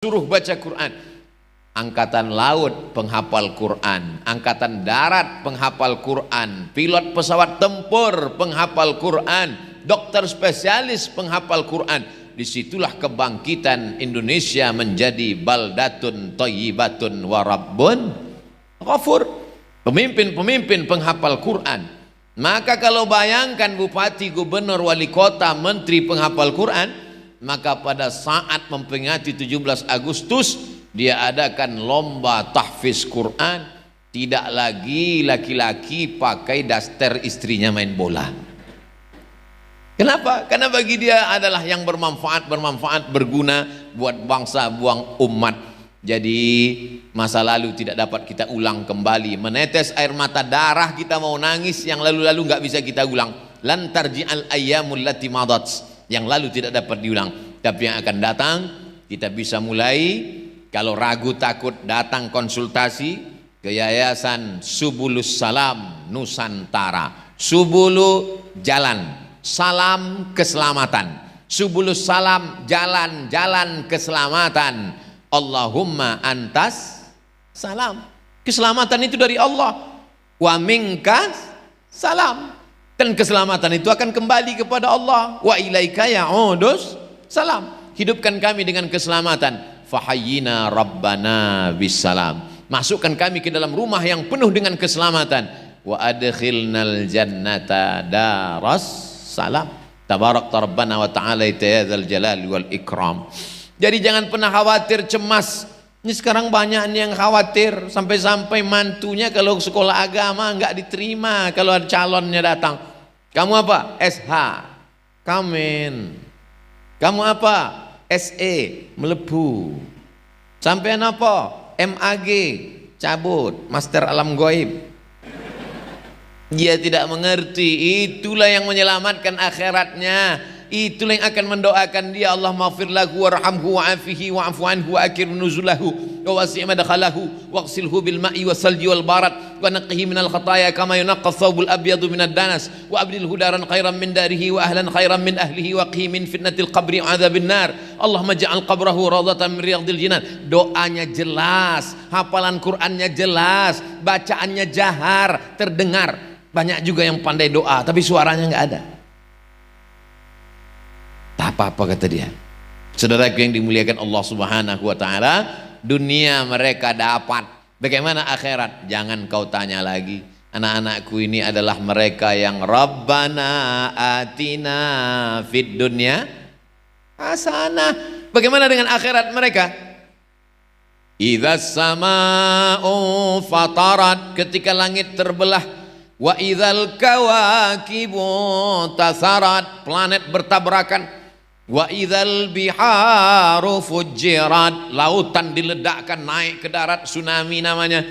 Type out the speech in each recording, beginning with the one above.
suruh baca Quran. Angkatan laut penghafal Quran, angkatan darat penghafal Quran, pilot pesawat tempur penghafal Quran, dokter spesialis penghafal Quran. Disitulah kebangkitan Indonesia menjadi baldatun thayyibatun wa rabbun ghafur. Pemimpin-pemimpin penghafal Quran. Maka kalau bayangkan bupati, gubernur, wali kota, menteri penghafal Quran, maka pada saat memperingati 17 Agustus dia adakan lomba tahfiz Quran. Tidak lagi laki-laki pakai daster istrinya main bola. Kenapa? Karena bagi dia adalah yang bermanfaat, berguna buat bangsa, buang umat. Jadi masa lalu tidak dapat kita ulang kembali. Menetes air mata darah kita mau nangis, yang lalu-lalu nggak bisa kita ulang. Lan tarji'al ayyamul lati madat, yang lalu tidak dapat diulang. Tapi yang akan datang kita bisa mulai. Kalau ragu takut datang konsultasi ke Yayasan Subulus Salam Nusantara. Subulu jalan, salam keselamatan. Subulus Salam jalan keselamatan. Allahumma antas salam. Keselamatan itu dari Allah. Wa minkas salam. Dan keselamatan itu akan kembali kepada Allah. Wa ilaika ya'udus salam. Hidupkan kami dengan keselamatan. Fahayyina rabbana bisalam. Masukkan kami ke dalam rumah yang penuh dengan keselamatan. Wa adkhilnal jannata daras salam. Tabarakta rabbana wa ta'ala yadzal jalali wal ikram. Jadi jangan pernah khawatir, cemas. Ini sekarang banyak yang khawatir, sampai-sampai mantunya kalau sekolah agama enggak diterima kalau ada calonnya datang. Kamu apa? SH. Kamen. Kamu apa? SE, melebu. Sampean apa? MAG, cabut, master alam goib. Dia tidak mengerti. Itulah yang menyelamatkan akhiratnya. Itulah yang akan mendoakan dia, Allah maghfir lahu warhamhu wa'afihi wa'fu anhu wa akrim nuzulahu wa wasi' madkhalahu waghsilhu bil ma'i wasalji wal barat wa naqqihi minal khataaya kama yunqqa thawbul abyadu minad danas wa abdilhu daran khairan min darihi wa ahlan khairan min ahlihi wa qhi min fitnatil qabri wa adzabin nar. Allahumma ja'al qabrahu rawdatan min riyadil jinan. Doanya jelas, hafalan Qur'annya jelas, bacaannya jahar, terdengar. Banyak juga yang pandai doa tapi suaranya enggak ada. Tak apa-apa kata dia. Saudaraku yang dimuliakan Allah Subhanahu wa taala, dunia mereka dapat. Bagaimana akhirat? Jangan kau tanya lagi. Anak-anakku ini adalah mereka yang Rabbana atina fid dunya hasanah. Bagaimana dengan akhirat mereka? Idzas samaa'u fatarat, ketika langit terbelah. Wa idzal kawakibu tasarat, planet bertabrakan. Wa idzal biharu fujirat, lautan diledakkan naik ke darat, tsunami namanya.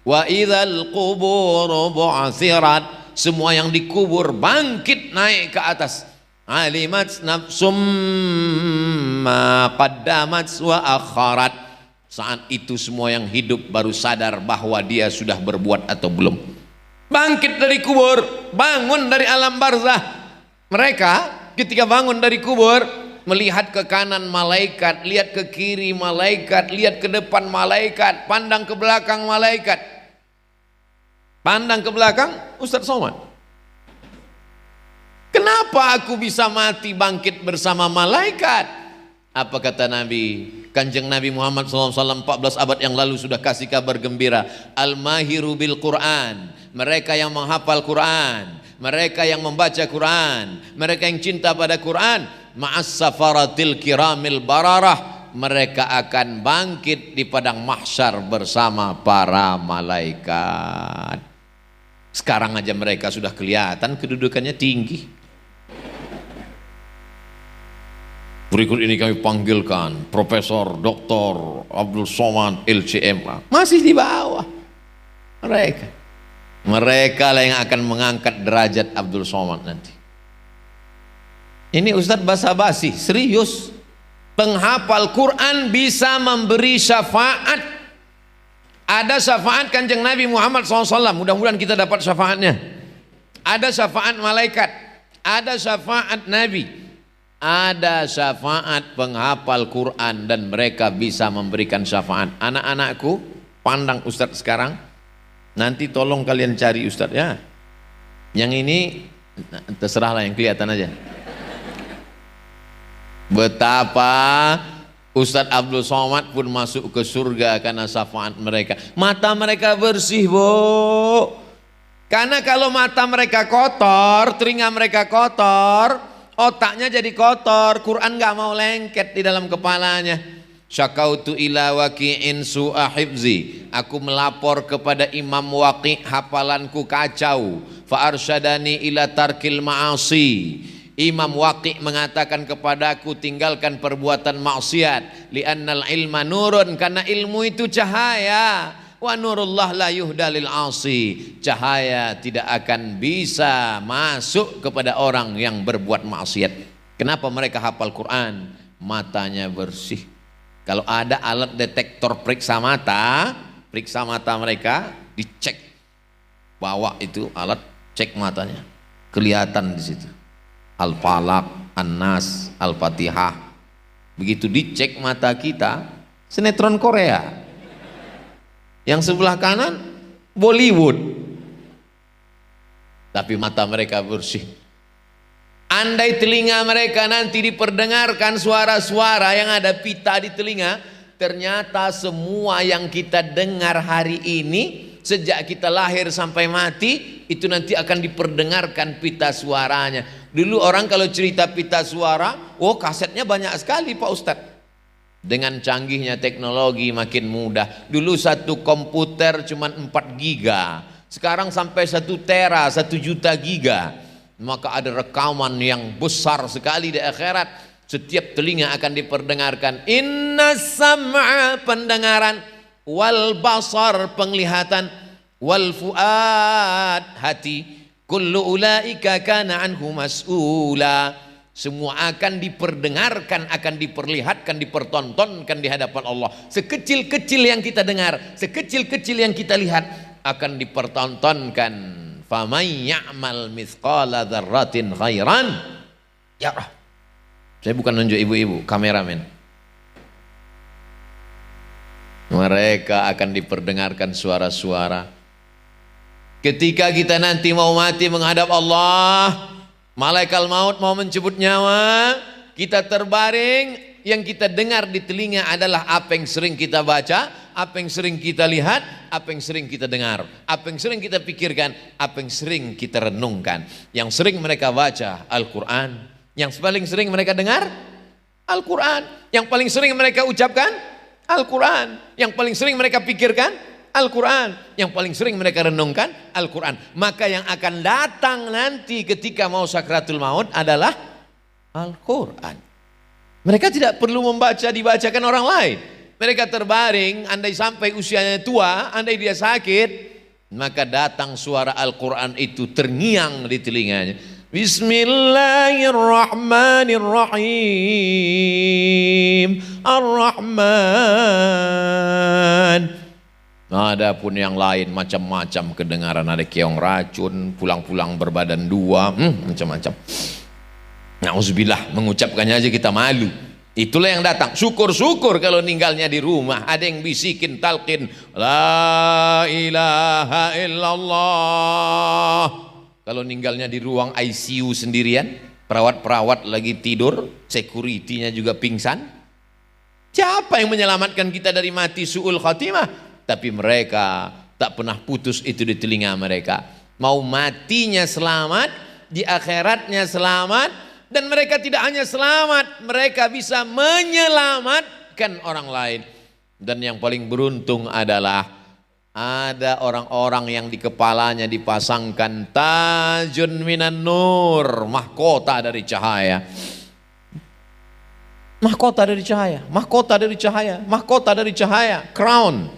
Wa idzal quburu bu'thirat, semua yang dikubur bangkit naik ke atas. Alimat nafsum ma qaddamat wa akharat, saat itu semua yang hidup baru sadar bahwa dia sudah berbuat atau belum. Bangkit dari kubur, bangun dari alam barzah. Mereka ketika bangun dari kubur melihat ke kanan malaikat, lihat ke kiri malaikat, lihat ke depan malaikat, pandang ke belakang malaikat. Pandang ke belakang, Ustaz Somad, kenapa aku bisa mati bangkit bersama malaikat? Apa kata Nabi? Kanjeng Nabi Muhammad SAW 14 abad yang lalu sudah kasih kabar gembira. Al-mahiru bil Quran, mereka yang menghafal Quran, mereka yang membaca Quran, mereka yang cinta pada Quran, ma'as safaratil kiramil bararah, mereka akan bangkit di padang mahsyar bersama para malaikat. Sekarang aja mereka sudah kelihatan kedudukannya tinggi. Berikut ini kami panggilkan Profesor Dr. Abdul Somad LCMA. Masih di bawah mereka. Mereka lah yang akan mengangkat derajat Abdul Somad nanti. Ini Ustadz basa-basi, serius. Penghafal Quran bisa memberi syafaat. Ada syafaat Kanjeng Nabi Muhammad SAW, mudah-mudahan kita dapat syafaatnya. Ada syafaat malaikat, ada syafaat Nabi. ada syafaat penghafal Quran dan mereka bisa memberikan syafaat. Anak-anakku, pandang Ustadz sekarang, nanti tolong kalian cari Ustadz ya. Yang ini terserahlah, yang kelihatan aja. Betapa Ustadz Abdul Somad pun masuk ke surga karena syafaat mereka. Mata mereka bersih, Bu. Karena kalau mata mereka kotor, telinga mereka kotor, otaknya jadi kotor, Quran gak mau lengket di dalam kepalanya. Syakautu ila waqi'in su'a hifzi. Aku melapor kepada Imam Waqi', hafalanku kacau. Fa arsyadani ila tarkil ma'asi. Imam Waqi' mengatakan kepadaku, tinggalkan perbuatan maksiat. Li'annal ilma nurun, karena ilmu itu cahaya. Wa nurullah la yuhdalil asi. Cahaya tidak akan bisa masuk kepada orang yang berbuat maksiat. Kenapa mereka hafal Quran? Matanya bersih. Kalau ada alat detektor periksa mata mereka dicek. Bawa itu alat cek matanya. Kelihatan di situ. Al-Falaq, An-Nas, Al-Fatihah. Begitu dicek mata kita, sinetron Korea. Yang sebelah kanan Bollywood. Tapi mata mereka bersih. Andai telinga mereka nanti diperdengarkan suara-suara yang ada pita di telinga, ternyata semua yang kita dengar hari ini sejak kita lahir sampai mati itu nanti akan diperdengarkan pita suaranya. Dulu orang kalau cerita pita suara, oh kasetnya banyak sekali Pak Ustadz. Dengan canggihnya teknologi makin mudah. Dulu satu komputer cuma 4 giga, sekarang sampai 1 tera, 1 juta giga. Maka ada rekaman yang besar sekali di akhirat. Setiap telinga akan diperdengarkan. Inna sam'a, pendengaran, wal basar, penglihatan, wal fuad, hati, kullu ulaika kana anhu mas'ula. Semua akan diperdengarkan, akan diperlihatkan, dipertontonkan di hadapan Allah. Sekecil-kecil yang kita dengar, sekecil-kecil yang kita lihat akan dipertontonkan. Faman ya'mal mithqala dzarratin khairan yarah. Saya bukan nunjuk ibu-ibu, kameramen. Mereka akan diperdengarkan suara-suara. Ketika kita nanti mau mati menghadap Allah, malaikat maut mau mencabut nyawa, kita terbaring, yang kita dengar di telinga adalah apa yang sering kita baca, apa yang sering kita lihat, apa yang sering kita dengar, apa yang sering kita pikirkan, apa yang sering kita renungkan. Yang sering mereka baca Al-Quran, yang paling sering mereka dengar Al-Quran, yang paling sering mereka ucapkan Al-Quran, yang paling sering mereka pikirkan Al-Quran, yang paling sering mereka renungkan Al-Quran. Maka yang akan datang nanti ketika mau sakratul maut adalah Al-Quran. Mereka tidak perlu dibacakan orang lain. Mereka terbaring, andai sampai usianya tua, andai dia sakit, maka datang suara Al-Quran itu terngiang di telinganya. Bismillahirrahmanirrahim. Ar-Rahman. Adapun yang lain macam-macam kedengaran, ada keong racun, pulang-pulang berbadan 2, macam-macam. Nauzubillah, mengucapkannya aja kita malu. Itulah yang datang. Syukur-syukur kalau ninggalnya di rumah, ada yang bisikin talqin, la ilaha illallah. Kalau ninggalnya di ruang ICU sendirian, perawat-perawat lagi tidur, security-nya juga pingsan. Siapa yang menyelamatkan kita dari mati su'ul khatimah? Tapi mereka tak pernah putus itu di telinga mereka. Mau matinya selamat, di akhiratnya selamat, dan mereka tidak hanya selamat, mereka bisa menyelamatkan orang lain. Dan yang paling beruntung adalah ada orang-orang yang di kepalanya dipasangkan tajun minan nur, mahkota dari cahaya. Mahkota dari cahaya, mahkota dari cahaya, mahkota dari cahaya, crown.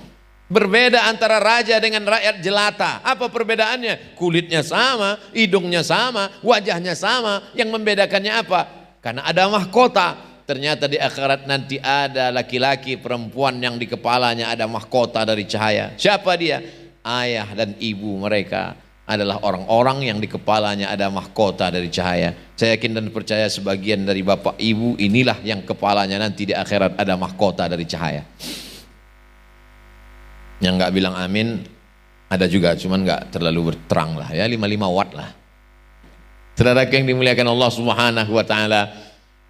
Berbeda antara raja dengan rakyat jelata. Apa perbedaannya? Kulitnya sama, hidungnya sama, wajahnya sama. Yang membedakannya apa? Karena ada mahkota. Ternyata di akhirat nanti ada laki-laki perempuan yang di kepalanya ada mahkota dari cahaya. Siapa dia? Ayah dan ibu mereka. adalah orang-orang yang di kepalanya ada mahkota dari cahaya. Saya yakin dan percaya sebagian dari bapak ibu inilah yang kepalanya nanti di akhirat ada mahkota dari cahaya. Yang nggak bilang amin ada juga, cuman nggak terlalu berterang lah ya, 55 watt lah. Saudara yang dimuliakan Allah Subhanahu wa taala.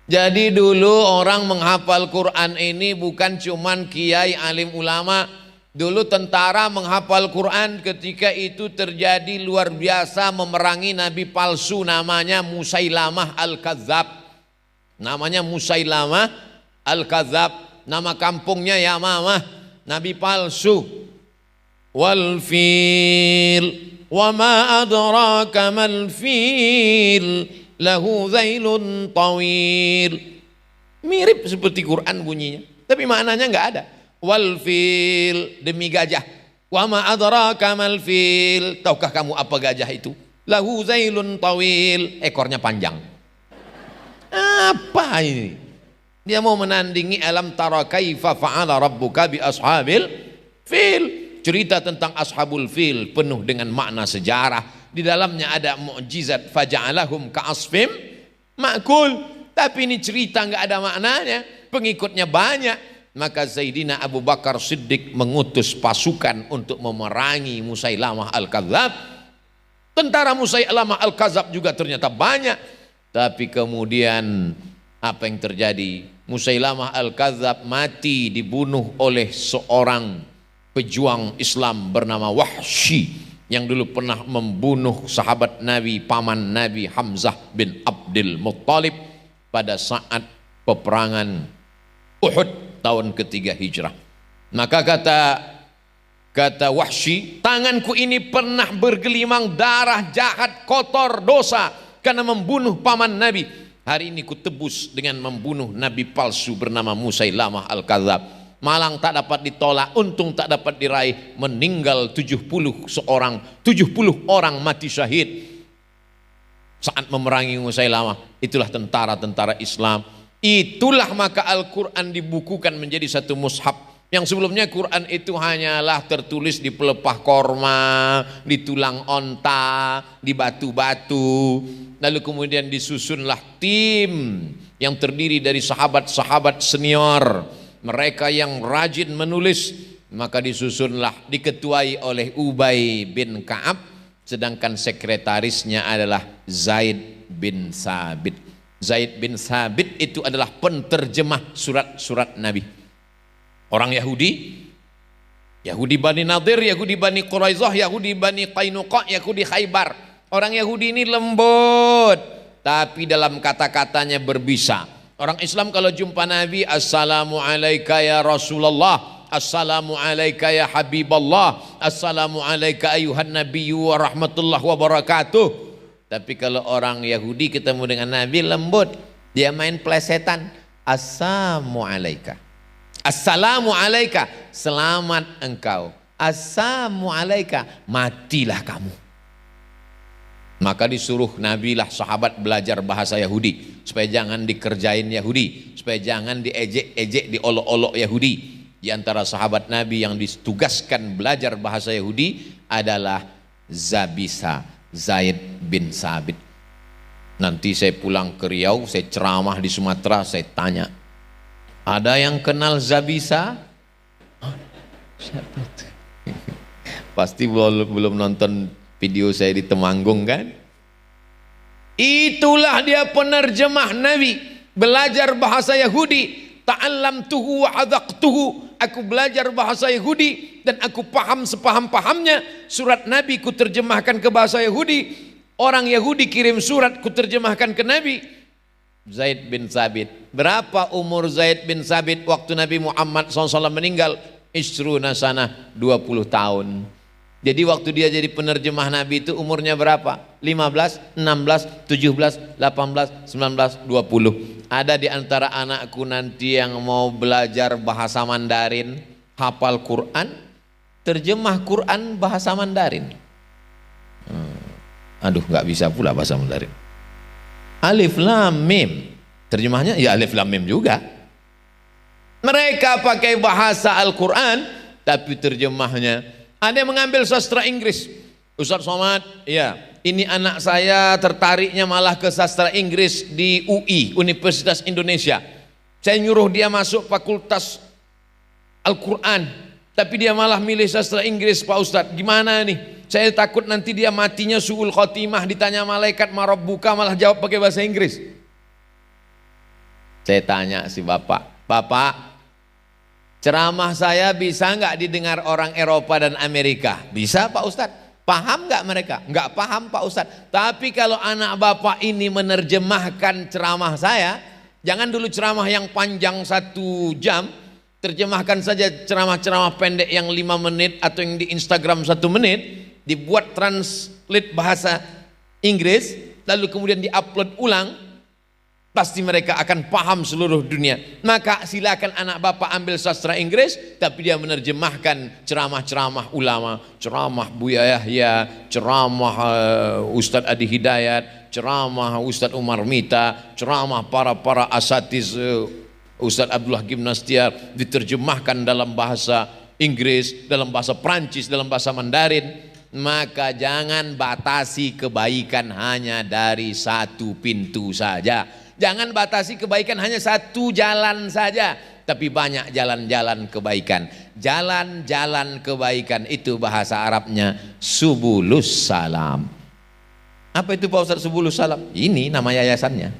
Jadi dulu orang menghafal Quran ini bukan cuman kiai alim ulama. Dulu tentara menghafal Quran ketika itu terjadi luar biasa, memerangi nabi palsu namanya Musailamah Al-Kadzab. Namanya Musailamah Al-Kadzab, nama kampungnya Yamamah, nabi palsu. Wal fil wa ma adraka mal fil lahu zailun tawil. Mirip seperti Quran bunyinya, tapi maknanya enggak ada. Wal fil, demi gajah. Wa ma adraka mal fil, tahukah kamu apa gajah itu? Lahu zailun tawil, ekornya panjang. Apa ini? Dia mau menandingi alam tara kaifa fa'ala rabbuka bi ashabil fil. Cerita tentang ashabul fil penuh dengan makna sejarah. Di dalamnya ada mukjizat, faja'alahum ka'asfim ma'kul. Tapi ini cerita enggak ada maknanya, pengikutnya banyak. Maka Sayyidina Abu Bakar Siddiq mengutus pasukan untuk memerangi Musailamah Al-Kadzab. Tentara Musailamah Al-Kadzab juga ternyata banyak. Tapi kemudian apa yang terjadi? Musailamah Al-Kadzab mati dibunuh oleh seorang pejuang Islam bernama Wahsy, yang dulu pernah membunuh sahabat Nabi, paman Nabi Hamzah bin Abdul Muttalib pada saat peperangan Uhud tahun ketiga hijrah. Maka kata Wahsy, tanganku ini pernah bergelimang darah, jahat, kotor, dosa karena membunuh paman Nabi. Hari ini ku tebus dengan membunuh nabi palsu bernama Musailamah Al-Kadzab. Malang tak dapat ditolak, untung tak dapat diraih, meninggal 70 orang mati syahid saat memerangi Musailamah. Itulah tentara-tentara Islam. Itulah maka Al-Quran dibukukan menjadi satu mushaf. Yang sebelumnya Quran itu hanyalah tertulis di pelepah korma, di tulang onta, di batu-batu. Lalu kemudian disusunlah tim yang terdiri dari sahabat-sahabat senior, mereka yang rajin menulis. Maka disusunlah, diketuai oleh Ubay bin Ka'ab, sedangkan sekretarisnya adalah Zaid bin Sabit. Zaid bin Sabit itu adalah penterjemah surat-surat Nabi. Orang Yahudi, Yahudi Bani Nadir, Yahudi Bani Quraizah, Yahudi Bani Qainuqa, Yahudi Khaybar. Orang Yahudi ini lembut, tapi dalam kata-katanya berbisa. Orang Islam kalau jumpa Nabi, Assalamu alayka ya Rasulullah, Assalamu alayka ya Habiballah, Assalamu alayka ayuhan nabiyyu wa rahmatullah wa barakatuh. Tapi kalau orang Yahudi ketemu dengan Nabi lembut, dia main plesetan. Assalamu alayka, Assalamu alayka, selamat engkau. Assalamu alayka, matilah kamu. Maka disuruh Nabi lah sahabat belajar bahasa Yahudi, supaya jangan dikerjain Yahudi, supaya jangan diejek-ejek, diolok-olok Yahudi. Di antara sahabat Nabi yang ditugaskan belajar bahasa Yahudi adalah Zabisa, Zaid bin Sabit. Nanti saya pulang ke Riau, saya ceramah di Sumatera, saya tanya, ada yang kenal Zabisa? Siapa itu? Pasti belum nonton video saya di Temanggung kan? Itulah dia penerjemah Nabi, belajar bahasa Yahudi. Ta'allamtuhu wa adaqtuhu, aku belajar bahasa Yahudi dan aku paham sepaham-pahamnya. Surat Nabi ku terjemahkan ke bahasa Yahudi, orang Yahudi kirim surat ku terjemahkan ke Nabi. Zaid bin Sabit. Berapa umur Zaid bin Sabit waktu Nabi Muhammad SAW meninggal? Isruna sanah, 20 tahun. Jadi waktu dia jadi penerjemah Nabi itu umurnya berapa? 15, 16, 17, 18, 19, 20. Ada di antara anakku nanti yang mau belajar bahasa Mandarin, hafal Quran, terjemah Quran bahasa Mandarin. Aduh, nggak bisa pula bahasa Mandarin. Alif Lam Mim, terjemahnya ya Alif Lam Mim juga. Mereka pakai bahasa Al-Quran, tapi terjemahnya ada yang mengambil sastra Inggris. Ustaz Somad, iya, ini anak saya tertariknya malah ke sastra Inggris di UI, Universitas Indonesia. Saya nyuruh dia masuk fakultas Al-Quran, tapi dia malah milih sastra Inggris Pak Ustadz. Gimana nih? Saya takut nanti dia matinya su'ul khotimah, ditanya malaikat marabbuka malah jawab pakai bahasa Inggris. Saya tanya si bapak, Bapak, ceramah saya bisa nggak didengar orang Eropa dan Amerika? Bisa Pak Ustadz. Paham nggak mereka? Nggak paham Pak Ustadz. Tapi kalau anak bapak ini menerjemahkan ceramah saya, jangan dulu ceramah yang panjang 1 jam, terjemahkan saja ceramah-ceramah pendek yang 5 menit atau yang di Instagram 1 menit, dibuat translate bahasa Inggris, lalu kemudian diupload ulang, pasti mereka akan paham seluruh dunia. Maka silakan anak bapak ambil sastra Inggris, tapi dia menerjemahkan ceramah-ceramah ulama, ceramah Buya Yahya, ceramah Ustadz Adi Hidayat, ceramah Ustadz Umar Mita, ceramah para asatiz, Ustadz Abdullah Gimnastiar, diterjemahkan dalam bahasa Inggris, dalam bahasa Prancis, dalam bahasa Mandarin. Maka jangan batasi kebaikan hanya dari 1 pintu saja. Jangan batasi kebaikan hanya 1 jalan saja, tapi banyak jalan-jalan kebaikan. Jalan-jalan kebaikan itu bahasa Arabnya subulus salam. Apa itu Pak Ustaz subulus salam? Ini nama yayasannya,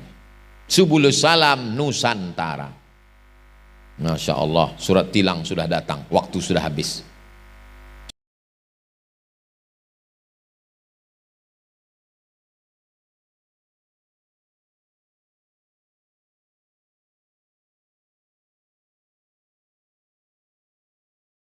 Subulus Salam Nusantara. Masya Allah, surat tilang sudah datang, waktu sudah habis.